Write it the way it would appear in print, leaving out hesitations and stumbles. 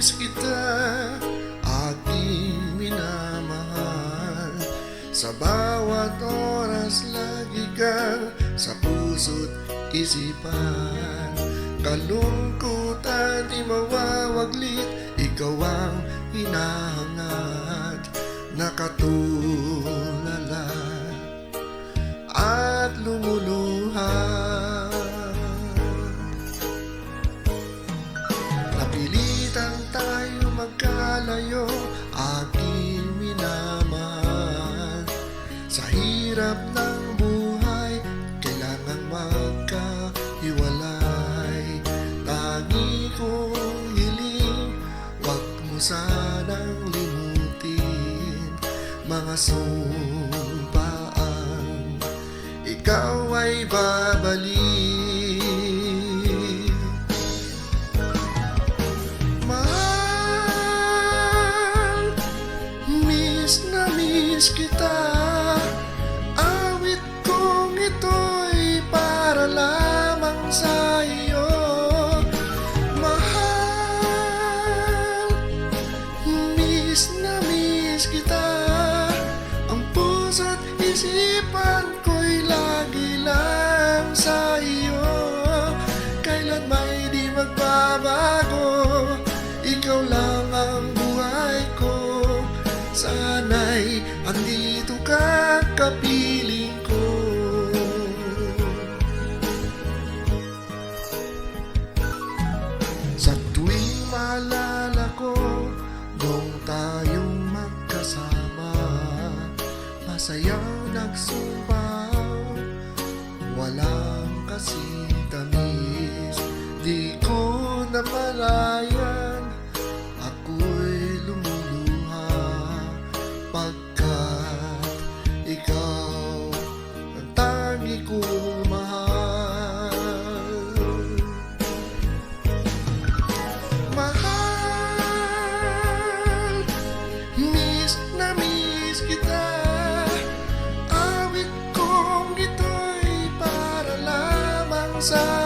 miss kita, aking minamahal. Sa bawat oras lagi kang sa puso't isipan. Kalungkutan di mawawaglit, ikaw ang hinahangad. Nakatulala at lumuluha. Napilitan tayo magkalayo, aking minamahal. Sa hirap ng buhay, kailangan magkahiwalay. Tangi kong hiling, wag mo sanang limutin mga sumpaan ikaw ay babalik. Mahal, miss na miss kita. Awit kong ito'y para lamang sa iyo. Mahal, miss na miss kita. Ang puso't isipan ko'y lagi lang sa iyo. Kailan may di magbabago, ikaw lang ang buhay ko. Sana'y andito ka, kapiling ko. Sa tuwing maalala ko noong tayong magkasama, masayang nagsumpaw, walang kasitamis. Di ko namalayan, ako'y lumuluha, pagkat ikaw ang tangi kong mahal. Mahal, miss na miss kita. Awit kong ito'y para lamang sa